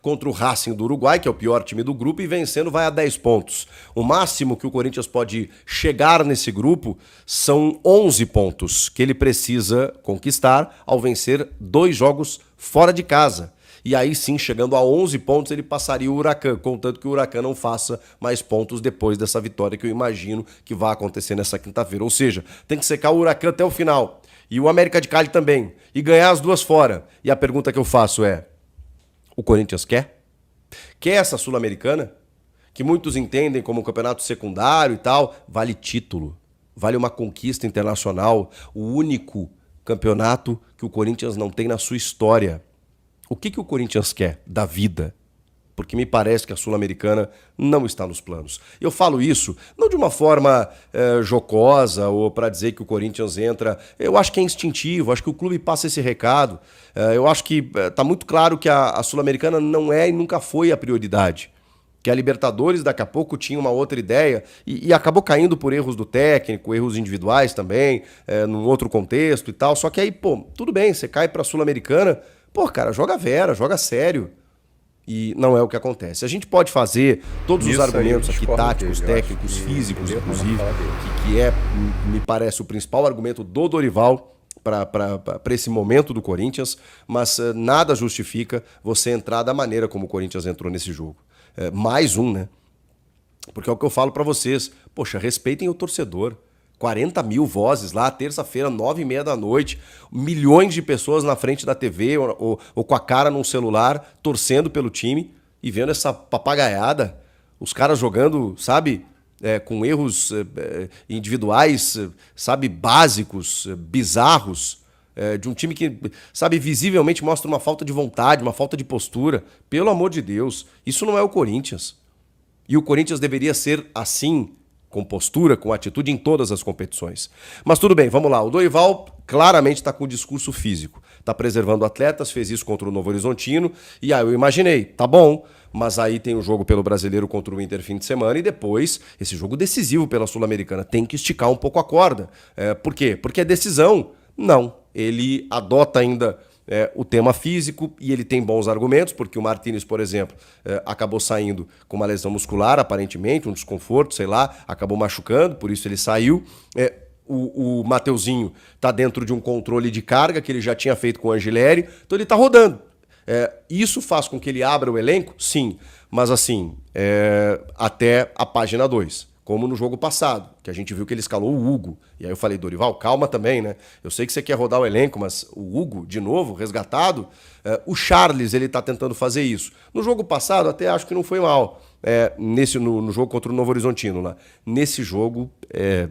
contra o Racing do Uruguai, que é o pior time do grupo, e vencendo vai a 10 pontos. O máximo que o Corinthians pode chegar nesse grupo são 11 pontos, que ele precisa conquistar ao vencer 2 jogos fora de casa. E aí sim, chegando a 11 pontos, ele passaria o Huracan, contanto que o Huracan não faça mais pontos depois dessa vitória que eu imagino que vai acontecer nessa quinta-feira. Ou seja, tem que secar o Huracan até o final. E o América de Cali também. E ganhar as 2 fora. E a pergunta que eu faço é: o Corinthians quer? Quer essa Sul-Americana? Que muitos entendem como um campeonato secundário e tal. Vale título. Vale uma conquista internacional. O único campeonato que o Corinthians não tem na sua história. O que o Corinthians quer da vida? Porque me parece que a Sul-Americana não está nos planos. Eu falo isso não de uma forma jocosa ou para dizer que o Corinthians entra. Eu acho que é instintivo, acho que o clube passa esse recado. Eu acho que está muito claro que a Sul-Americana não é e nunca foi a prioridade. Que a Libertadores daqui a pouco tinha uma outra ideia e acabou caindo por erros do técnico, erros individuais também, num outro contexto e tal. Só que aí, pô, tudo bem, você cai para a Sul-Americana, pô, cara, joga vera, joga sério. E não é o que acontece. A gente pode fazer todos os argumentos aqui, táticos, técnicos, físicos, inclusive, me parece, o principal argumento do Dorival para esse momento do Corinthians, mas nada justifica você entrar da maneira como o Corinthians entrou nesse jogo. Mais um, né? Porque é o que eu falo para vocês. Poxa, respeitem o torcedor. 40 mil vozes lá, terça-feira, 9h30 da noite, milhões de pessoas na frente da TV ou com a cara num celular, torcendo pelo time e vendo essa papagaiada, os caras jogando, sabe, com erros individuais, sabe, básicos, bizarros, de um time que, sabe, visivelmente mostra uma falta de vontade, uma falta de postura. Pelo amor de Deus, isso não é o Corinthians. E o Corinthians deveria ser assim, com postura, com atitude em todas as competições. Mas tudo bem, vamos lá. O Dorival claramente está com o discurso físico. Está preservando atletas, fez isso contra o Novo Horizontino. E aí eu imaginei, tá bom, mas aí tem o jogo pelo Brasileiro contra o Inter fim de semana e depois esse jogo decisivo pela Sul-Americana. Tem que esticar um pouco a corda. Por quê? Porque é decisão? Não. Ele adota ainda o tema físico e ele tem bons argumentos, porque o Martínez, por exemplo, acabou saindo com uma lesão muscular, aparentemente, um desconforto, sei lá, acabou machucando, por isso ele saiu. O Mateuzinho está dentro de um controle de carga que ele já tinha feito com o Angileri, então ele está rodando. Isso faz com que ele abra o elenco? Sim, mas assim, até a página 2. Como no jogo passado, que a gente viu que ele escalou o Hugo. E aí eu falei, Dorival, calma também, né? Eu sei que você quer rodar o elenco, mas o Hugo, de novo, resgatado, o Charles, ele tá tentando fazer isso. No jogo passado, até acho que não foi mal, no jogo contra o Novo Horizontino lá. Nesse jogo,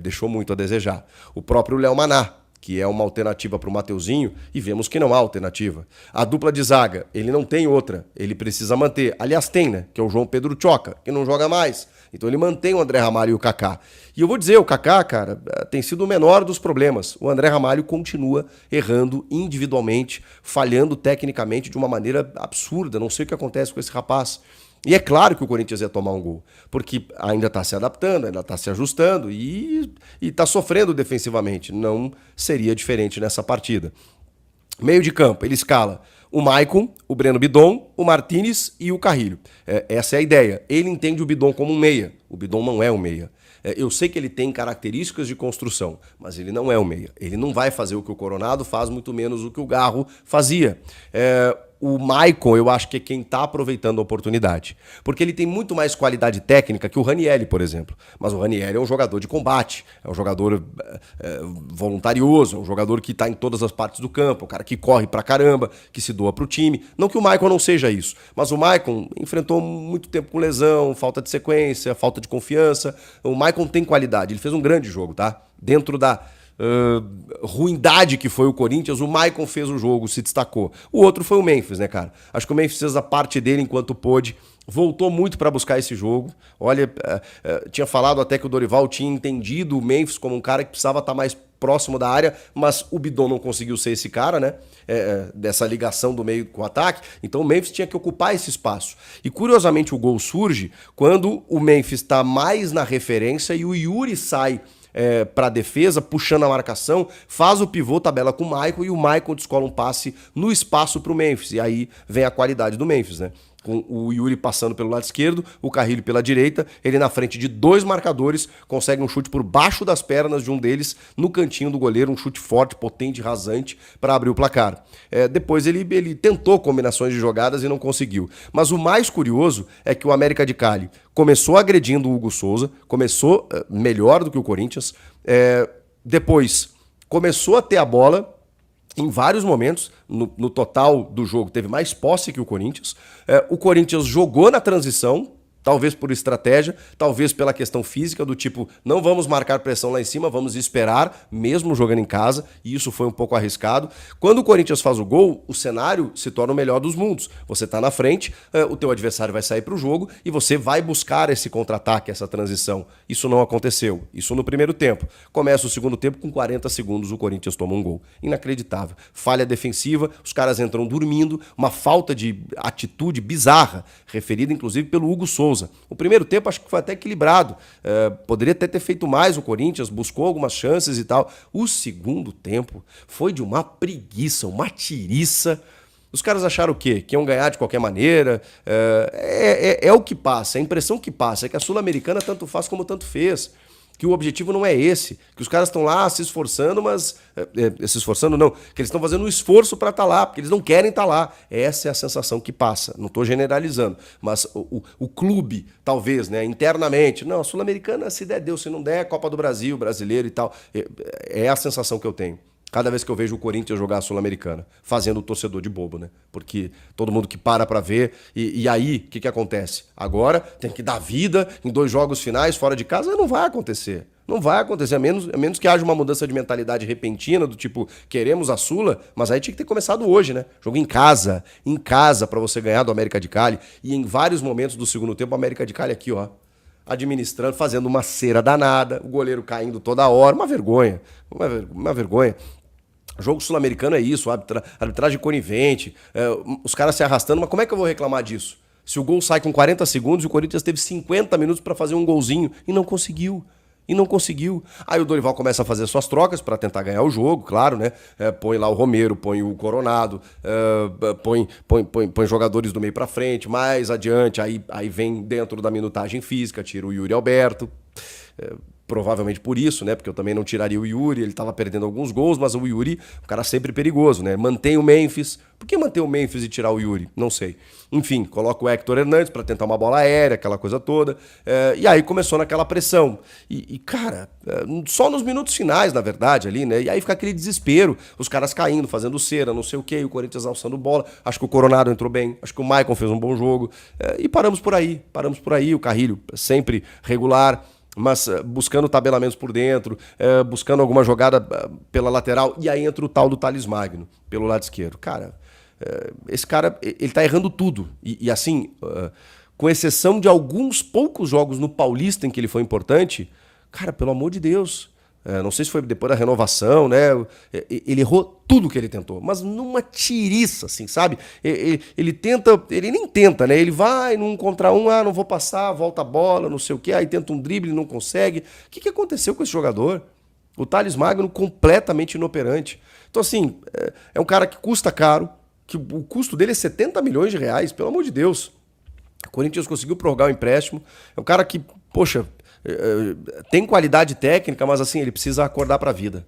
deixou muito a desejar. O próprio Léo Maná, que é uma alternativa para o Mateuzinho, e vemos que não há alternativa. A dupla de zaga, ele não tem outra, ele precisa manter. Aliás, tem, né? Que é o João Pedro Choca, que não joga mais. Então ele mantém o André Ramalho e o Kaká. E eu vou dizer, o Kaká, cara, tem sido o menor dos problemas. O André Ramalho continua errando individualmente, falhando tecnicamente de uma maneira absurda. Não sei o que acontece com esse rapaz. E é claro que o Corinthians ia tomar um gol, porque ainda está se adaptando, ainda está se ajustando e está sofrendo defensivamente. Não seria diferente nessa partida. Meio de campo, ele escala o Maicon, o Breno Bidon, o Martínez e o Carrilho. Essa é a ideia. Ele entende o Bidon como um meia. O Bidon não é um meia. Eu sei que ele tem características de construção, mas ele não é um meia. Ele não vai fazer o que o Coronado faz, muito menos o que o Garro fazia. O Maicon, eu acho que é quem está aproveitando a oportunidade. Porque ele tem muito mais qualidade técnica que o Ranieri, por exemplo. Mas o Ranieri é um jogador de combate, é um jogador voluntarioso, é um jogador que está em todas as partes do campo, um cara que corre pra caramba, que se doa pro time. Não que o Maicon não seja isso, mas o Maicon enfrentou muito tempo com lesão, falta de sequência, falta de confiança. O Maicon tem qualidade, ele fez um grande jogo, tá? Dentro da ruindade que foi o Corinthians, o Maicon fez o jogo, se destacou. O outro foi o Memphis, né, cara? Acho que o Memphis fez a parte dele enquanto pôde, voltou muito para buscar esse jogo. Olha, tinha falado até que o Dorival tinha entendido o Memphis como um cara que precisava estar mais próximo da área, mas o Bidon não conseguiu ser esse cara, né? Dessa ligação do meio com o ataque. Então o Memphis tinha que ocupar esse espaço. E curiosamente o gol surge quando o Memphis está mais na referência e o Yuri sai para a defesa, puxando a marcação, faz o pivô, tabela com o Maicon e o Maicon descola um passe no espaço para o Memphis. E aí vem a qualidade do Memphis, né? com o Yuri passando pelo lado esquerdo, o Carrilho pela direita, ele na frente de 2 marcadores, consegue um chute por baixo das pernas de um deles, no cantinho do goleiro, um chute forte, potente, rasante, para abrir o placar. Depois ele tentou combinações de jogadas e não conseguiu. Mas o mais curioso é que o América de Cali começou agredindo o Hugo Souza, começou melhor do que o Corinthians, depois começou a ter a bola em vários momentos, no total do jogo, teve mais posse que o Corinthians. O Corinthians jogou na transição, talvez por estratégia, talvez pela questão física, do tipo, não vamos marcar pressão lá em cima, vamos esperar, mesmo jogando em casa, e isso foi um pouco arriscado. Quando o Corinthians faz o gol, o cenário se torna o melhor dos mundos. Você está na frente, o teu adversário vai sair para o jogo e você vai buscar esse contra-ataque, essa transição. Isso não aconteceu, isso no primeiro tempo. Começa o segundo tempo, com 40 segundos o Corinthians toma um gol. Inacreditável. Falha defensiva, os caras entram dormindo, uma falta de atitude bizarra, referida inclusive pelo Hugo Souza. O primeiro tempo acho que foi até equilibrado. Poderia até ter feito mais o Corinthians, buscou algumas chances e tal. O segundo tempo foi de uma preguiça, uma tiriça. Os caras acharam o quê? Que iam ganhar de qualquer maneira. É o que passa, a impressão que passa é que a Sul-Americana tanto faz como tanto fez. Que o objetivo não é esse, que os caras estão lá se esforçando, mas... se esforçando não, que eles estão fazendo um esforço para estar lá, porque eles não querem estar lá. Essa é a sensação que passa, não estou generalizando, mas o clube, talvez, né, internamente, não, a Sul-Americana, se der, deu, se não der, Copa do Brasil, brasileiro e tal, é a sensação que eu tenho. Cada vez que eu vejo o Corinthians jogar a Sul-Americana, fazendo o torcedor de bobo, né? Porque todo mundo que para ver, e aí, o que acontece? Agora tem que dar vida em 2 jogos finais fora de casa, não vai acontecer. Não vai acontecer, a menos que haja uma mudança de mentalidade repentina, do tipo, queremos a Sula, mas aí tinha que ter começado hoje, né? Jogo em casa para você ganhar do América de Cali, e em vários momentos do segundo tempo, o América de Cali aqui, ó, administrando, fazendo uma cera danada, o goleiro caindo toda hora, uma vergonha, uma vergonha. Jogo sul-americano é isso, arbitragem conivente, os caras se arrastando, mas como é que eu vou reclamar disso? Se o gol sai com 40 segundos e o Corinthians teve 50 minutos para fazer um golzinho e não conseguiu. Aí o Dorival começa a fazer suas trocas para tentar ganhar o jogo, claro, né? Põe lá o Romero, põe o Coronado, põe jogadores do meio para frente, mais adiante, aí vem dentro da minutagem física, tira o Yuri Alberto. Provavelmente por isso, né? Porque eu também não tiraria o Yuri, ele estava perdendo alguns gols, mas o Yuri, um cara sempre perigoso, né? Mantém o Memphis. Por que manter o Memphis e tirar o Yuri? Não sei. Enfim, coloca o Hector Hernandes para tentar uma bola aérea, aquela coisa toda. E aí começou naquela pressão. Cara, só nos minutos finais, na verdade, ali, né? E aí fica aquele desespero, os caras caindo, fazendo cera, não sei o quê, o Corinthians alçando bola. Acho que o Coronado entrou bem, acho que o Maicon fez um bom jogo. E paramos por aí, o Carrilho sempre regular, mas buscando tabelamentos por dentro, buscando alguma jogada pela lateral, e aí entra o tal do Thales Magno, pelo lado esquerdo. Cara, esse cara, ele tá errando tudo. E assim, com exceção de alguns poucos jogos no Paulista em que ele foi importante, cara, pelo amor de Deus... não sei se foi depois da renovação, né? Ele errou tudo que ele tentou, mas numa tiriça, assim, sabe? Ele nem tenta, né? Ele vai num contra um, não vou passar, volta a bola, não sei o quê, aí tenta um drible, não consegue. O que aconteceu com esse jogador? O Thales Magno completamente inoperante. Então, assim, é um cara que custa caro, que o custo dele é 70 milhões de reais, pelo amor de Deus. O Corinthians conseguiu prorrogar o empréstimo. É um cara que, poxa... tem qualidade técnica, mas assim, ele precisa acordar para a vida.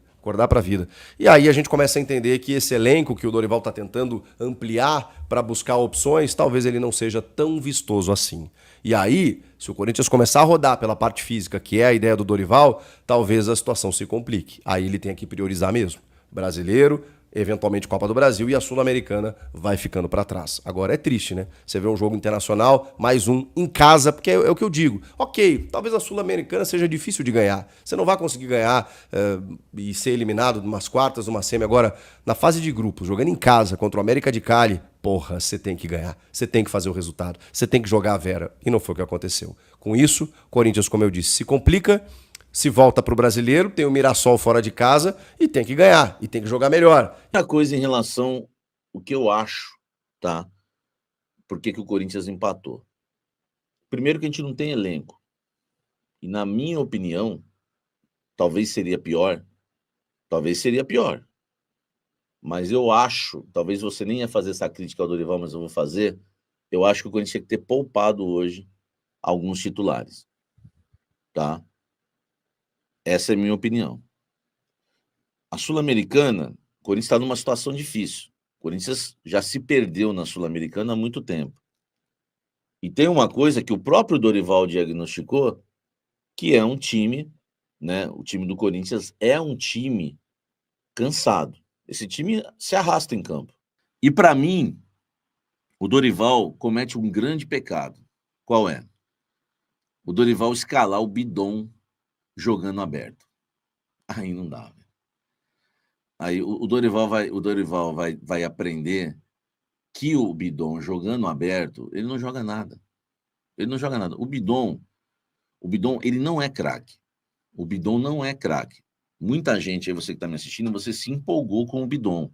E aí a gente começa a entender que esse elenco que o Dorival está tentando ampliar para buscar opções, talvez ele não seja tão vistoso assim. E aí, se o Corinthians começar a rodar pela parte física, que é a ideia do Dorival, talvez a situação se complique. Aí ele tem que priorizar mesmo. Brasileiro, eventualmente Copa do Brasil, e a Sul-Americana vai ficando para trás. Agora é triste, né? Você vê um jogo internacional, mais um em casa, porque é o que eu digo. Ok, talvez a Sul-Americana seja difícil de ganhar. Você não vai conseguir ganhar e ser eliminado de umas quartas, uma semi. Agora, na fase de grupos, jogando em casa contra o América de Cali, porra, você tem que ganhar. Você tem que fazer o resultado. Você tem que jogar a Vera. E não foi o que aconteceu. Com isso, Corinthians, como eu disse, se complica. Se volta para o Brasileiro, tem o Mirassol fora de casa e tem que ganhar, e tem que jogar melhor. Outra coisa em relação ao que eu acho, tá? Por que o Corinthians empatou? Primeiro que a gente não tem elenco. E na minha opinião, talvez seria pior. Mas eu acho, talvez você nem ia fazer essa crítica ao Dorival, mas eu vou fazer. eu acho que o Corinthians tinha que ter poupado hoje alguns titulares, tá? Essa é a minha opinião. A Sul-Americana, o Corinthians está numa situação difícil. O Corinthians já se perdeu na Sul-Americana há muito tempo. E tem uma coisa que o próprio Dorival diagnosticou, que é um time, né? O time do Corinthians é um time cansado. Esse time se arrasta em campo. E para mim, o Dorival comete um grande pecado. Qual é? O Dorival escalar o Bidon jogando aberto. Aí não dá, velho. Aí o Dorival vai aprender que o Bidon jogando aberto, ele não joga nada. Ele não joga nada. O Bidon, ele não é craque. O Bidon não é craque. Muita gente aí, você que está me assistindo, você se empolgou com o Bidon,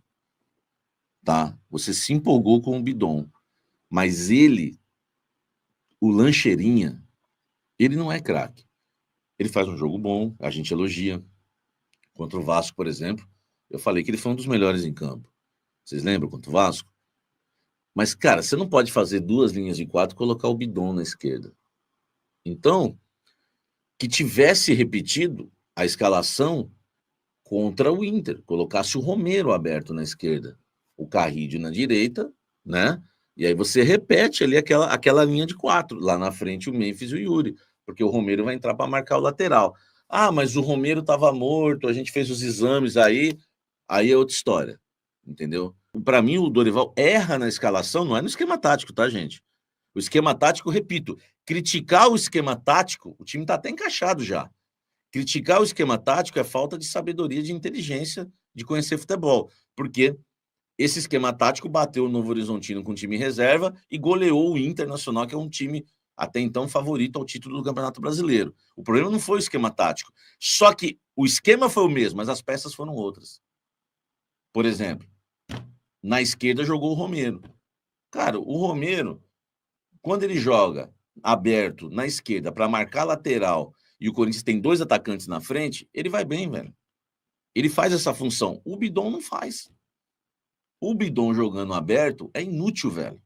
tá? Você se empolgou com o Bidon. Mas ele, o Lancheirinha, ele não é craque. Ele faz um jogo bom, a gente elogia. Contra o Vasco, por exemplo, eu falei que ele foi um dos melhores em campo. Vocês lembram contra o Vasco? Mas, cara, você não pode fazer 2 linhas de 4 e colocar o Bidon na esquerda. Então, que tivesse repetido a escalação contra o Inter, colocasse o Romero aberto na esquerda, o Carrillo na direita, né? E aí você repete ali aquela linha de 4, lá na frente o Memphis e o Yuri, porque o Romero vai entrar para marcar o lateral. Ah, mas o Romero estava morto, a gente fez os exames aí é outra história, entendeu? Para mim, o Dorival erra na escalação, não é no esquema tático, tá, gente? O esquema tático, repito, criticar o esquema tático, o time está até encaixado já. Criticar o esquema tático é falta de sabedoria, de inteligência, de conhecer futebol, porque esse esquema tático bateu o Novo Horizontino com time reserva e goleou o Internacional, que é um time até então favorito ao título do Campeonato Brasileiro. O problema não foi o esquema tático, só que o esquema foi o mesmo, mas as peças foram outras. Por exemplo, na esquerda jogou o Romero. Cara, o Romero, quando ele joga aberto na esquerda para marcar lateral e o Corinthians tem 2 atacantes na frente, ele vai bem, velho. Ele faz essa função. O Bidon não faz. O Bidon jogando aberto é inútil, velho.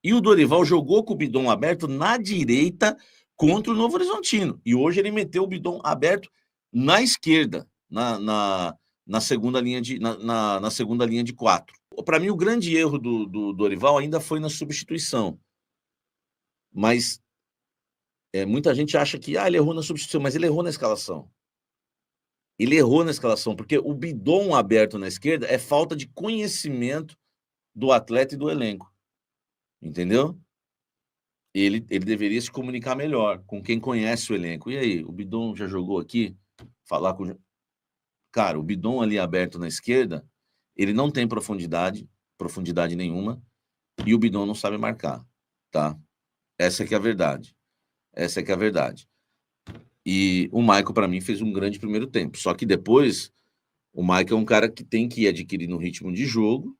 E o Dorival jogou com o Bidon aberto na direita contra o Novo Horizontino. E hoje ele meteu o Bidon aberto na esquerda, na segunda linha na segunda linha de 4. Para mim, o grande erro do Dorival ainda foi na substituição. Mas muita gente acha que ele errou na substituição, mas ele errou na escalação. Ele errou na escalação, porque o Bidon aberto na esquerda é falta de conhecimento do atleta e do elenco. Entendeu? Ele deveria se comunicar melhor com quem conhece o elenco. E aí, o Bidon já jogou aqui? Falar com... Cara, o Bidon ali aberto na esquerda, ele não tem profundidade nenhuma, e o Bidon não sabe marcar, tá? Essa que é a verdade. Essa é que é a verdade. E o Michael, para mim, fez um grande primeiro tempo. Só que depois, o Michael é um cara que tem que ir adquirindo um ritmo de jogo,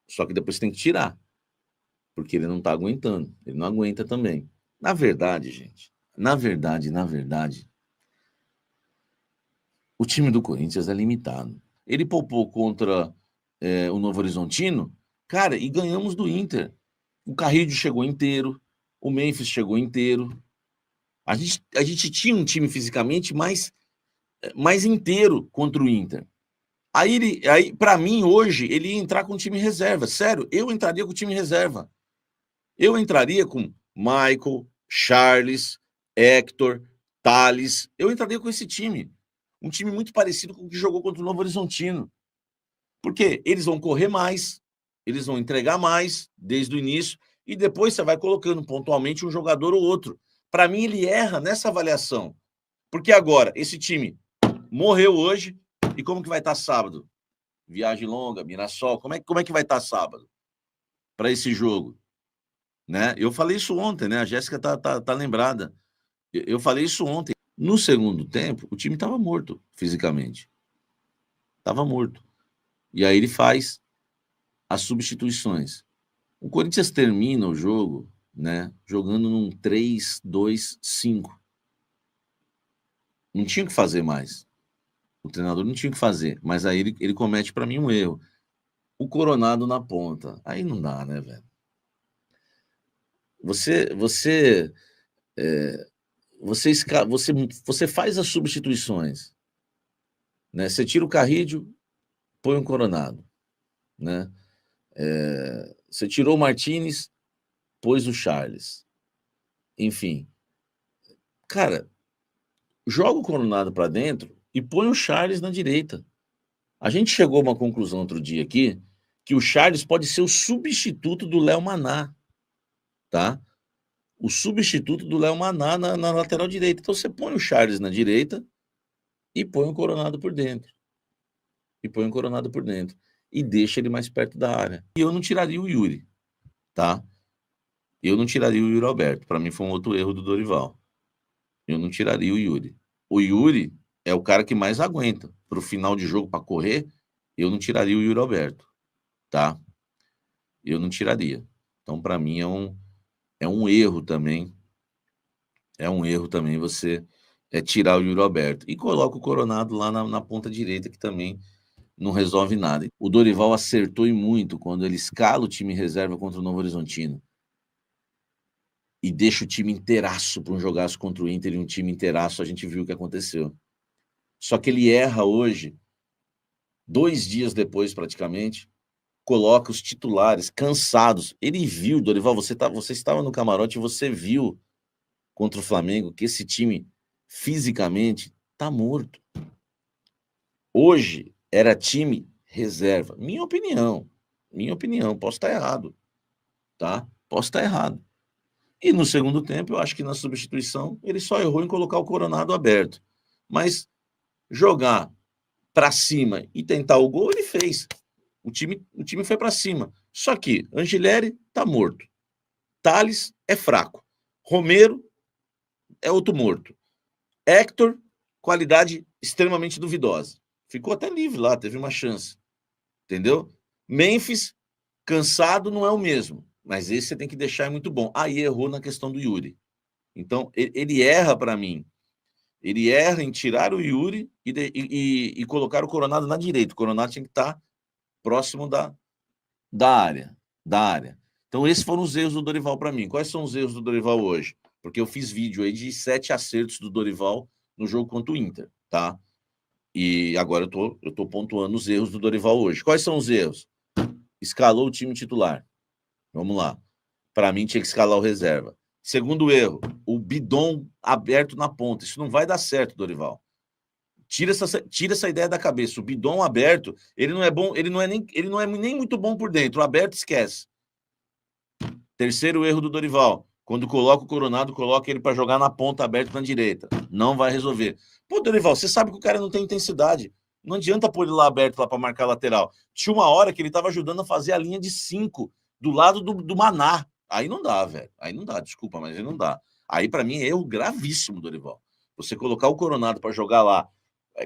só que depois tem que tirar. Porque ele não tá aguentando. Ele não aguenta também. Na verdade, gente, na verdade, o time do Corinthians é limitado. Ele poupou contra o Novo Horizontino, cara, e ganhamos do Inter. O Carrillo chegou inteiro, o Memphis chegou inteiro. A gente tinha um time fisicamente mais inteiro contra o Inter. Aí para mim, hoje, ele ia entrar com o time reserva. Sério, eu entraria com o time reserva. Eu entraria com Michael, Charles, Hector, Thales. Eu entraria com esse time. Um time muito parecido com o que jogou contra o Novo Horizontino. Porque eles vão correr mais, eles vão entregar mais desde o início, e depois você vai colocando pontualmente um jogador ou outro. Para mim, ele erra nessa avaliação. Porque agora, esse time morreu hoje, e como que vai estar sábado? Viagem longa, Mirassol, como é que vai estar sábado para esse jogo? Né? Eu falei isso ontem, né? A Jéssica tá lembrada. Eu falei isso ontem. No segundo tempo, o time estava morto fisicamente. Estava morto. E aí ele faz as substituições. O Corinthians termina o jogo, né, jogando num 3-2-5. Não tinha o que fazer mais. O treinador não tinha o que fazer. Mas aí ele comete, para mim, um erro. O Coronado na ponta. Aí não dá, né, velho? você faz as substituições, né? Você tira o Carrídio, põe o Coronado, né? Você tirou o Martínez, pôs o Charles. Enfim, cara, joga o Coronado para dentro e põe o Charles na direita. A gente chegou a uma conclusão outro dia aqui que o Charles pode ser o substituto do Léo Maná, tá? O substituto do Léo Maná na lateral direita. Então você põe o Charles na direita e põe o Coronado por dentro. E deixa ele mais perto da área. E eu não tiraria o Yuri, tá? Eu não tiraria o Yuri Alberto. Para mim foi um outro erro do Dorival. Eu não tiraria o Yuri. O Yuri é o cara que mais aguenta. Para o final de jogo, para correr, eu não tiraria o Yuri Alberto, tá? Eu não tiraria. Então, para mim, é um erro também. É um erro também você tirar o Yuri Alberto. E coloca o Coronado lá na ponta direita, que também não resolve nada. O Dorival acertou e muito quando ele escala o time reserva contra o Novo Horizontino e deixa o time inteiraço para um jogaço contra o Inter, e um time inteiraço, a gente viu o que aconteceu. Só que ele erra hoje, 2 dias depois praticamente, coloca os titulares cansados. Ele viu, Dorival, você estava no camarote e você viu contra o Flamengo que esse time fisicamente tá morto. Hoje era time reserva. Minha opinião, posso estar errado, tá? Posso estar errado. E no segundo tempo, eu acho que na substituição, ele só errou em colocar o Coronado aberto. Mas jogar para cima e tentar o gol, ele fez. O time foi para cima. Só que Angileri tá morto. Thales é fraco. Romero é outro morto. Héctor, qualidade extremamente duvidosa. Ficou até livre lá, teve uma chance. Entendeu? Memphis, cansado, não é o mesmo. Mas esse você tem que deixar, é muito bom. Aí errou na questão do Yuri. Então, ele erra para mim. Ele erra em tirar o Yuri e colocar o Coronado na direita. O Coronado tinha que estar próximo da área. Então, esses foram os erros do Dorival para mim. Quais são os erros do Dorival hoje? Porque eu fiz vídeo aí de 7 acertos do Dorival no jogo contra o Inter, tá? E agora eu tô pontuando os erros do Dorival hoje. Quais são os erros? Escalou o time titular. Vamos lá. Para mim, tinha que escalar o reserva. Segundo erro, o bidon aberto na ponta. Isso não vai dar certo, Dorival. Tira essa ideia da cabeça. O bidon aberto, ele não é bom, ele não é nem muito bom por dentro. O aberto, esquece. Terceiro erro do Dorival. Quando coloca o Coronado, coloca ele para jogar na ponta aberta na direita. Não vai resolver. Pô, Dorival, você sabe que o cara não tem intensidade. Não adianta pôr ele lá aberto lá para marcar lateral. Tinha uma hora que ele estava ajudando a fazer a linha de 5 do lado do Maná. Aí não dá, velho. Aí não dá, desculpa, mas aí não dá. Aí, para mim, é erro gravíssimo, Dorival. Você colocar o Coronado para jogar lá,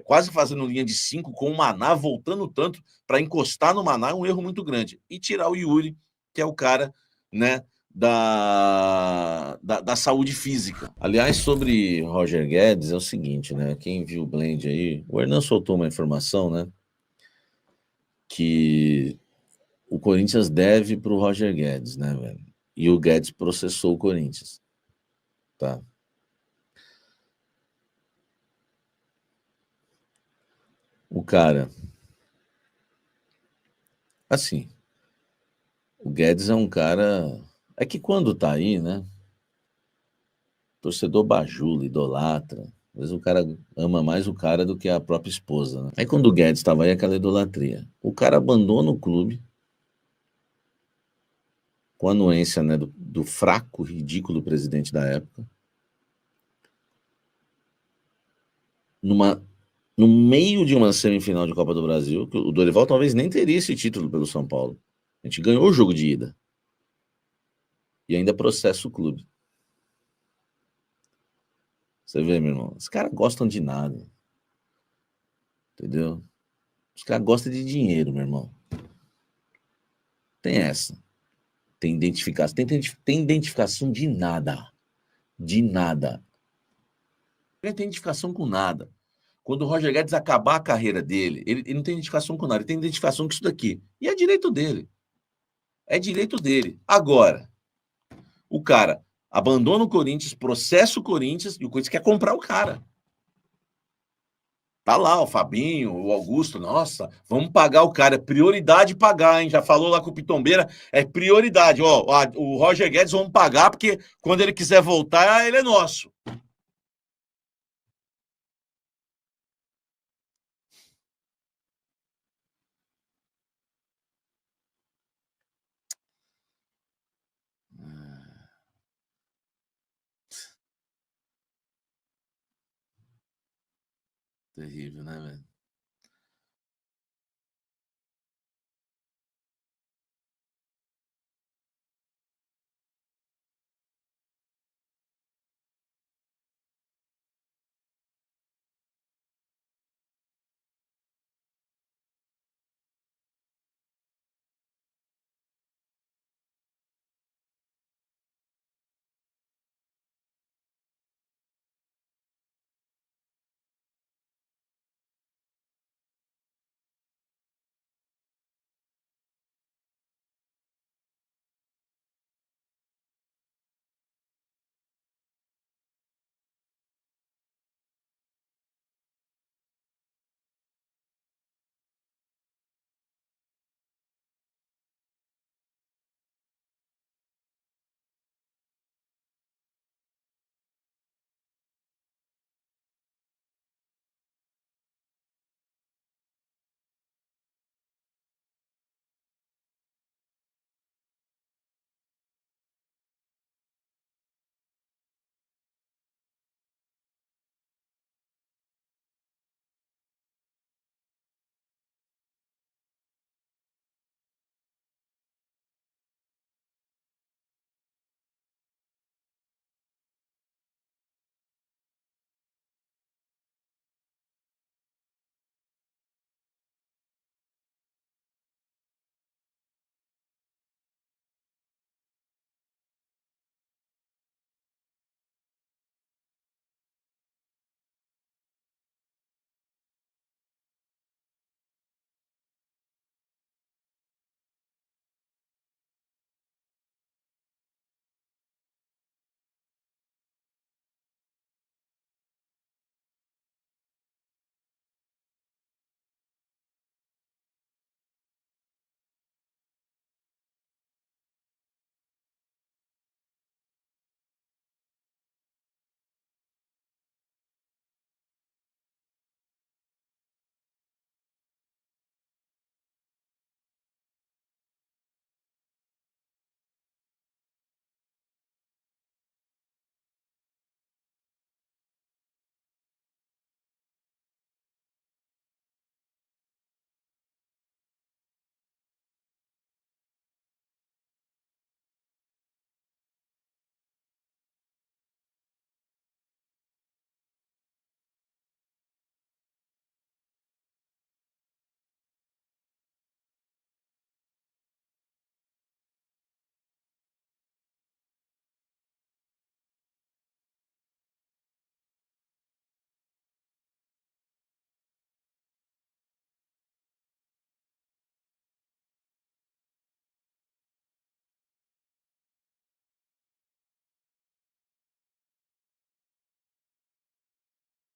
quase fazendo linha de 5 com o Maná, voltando tanto para encostar no Maná, é um erro muito grande. E tirar o Yuri, que é o cara, né, da saúde física. Aliás, sobre Roger Guedes, é o seguinte, né? Quem viu o Blend aí, o Hernan soltou uma informação, né? Que o Corinthians deve para o Roger Guedes, né, velho? E o Guedes processou o Corinthians, tá? O cara, assim, o Guedes é um cara, é que quando tá aí, né? Torcedor bajula, idolatra. Às vezes o cara ama mais o cara do que a própria esposa, né? Aí quando o Guedes estava aí, aquela idolatria. O cara abandona o clube com a anuência, né, do fraco, ridículo presidente da época. No meio de uma semifinal de Copa do Brasil, que o Dorival talvez nem teria esse título pelo São Paulo. A gente ganhou o jogo de ida. E ainda processa o clube. Você vê, meu irmão? Os caras gostam de nada. Entendeu? Os caras gostam de dinheiro, meu irmão. Tem essa. Tem identificação. Tem identificação de nada. De nada. Ele não tem identificação com nada. Quando o Roger Guedes acabar a carreira dele, ele não tem identificação com nada. Ele tem identificação com isso daqui. E é direito dele. É direito dele. Agora, O cara abandona o Corinthians, processa o Corinthians e o Corinthians quer comprar o cara. Tá lá o Fabinho, o Augusto, nossa, vamos pagar o cara, é prioridade pagar, hein? Já falou lá com o Pitombeira, é prioridade, ó, o Roger Guedes vamos pagar porque quando ele quiser voltar, ele é nosso. Terrível, né, velho?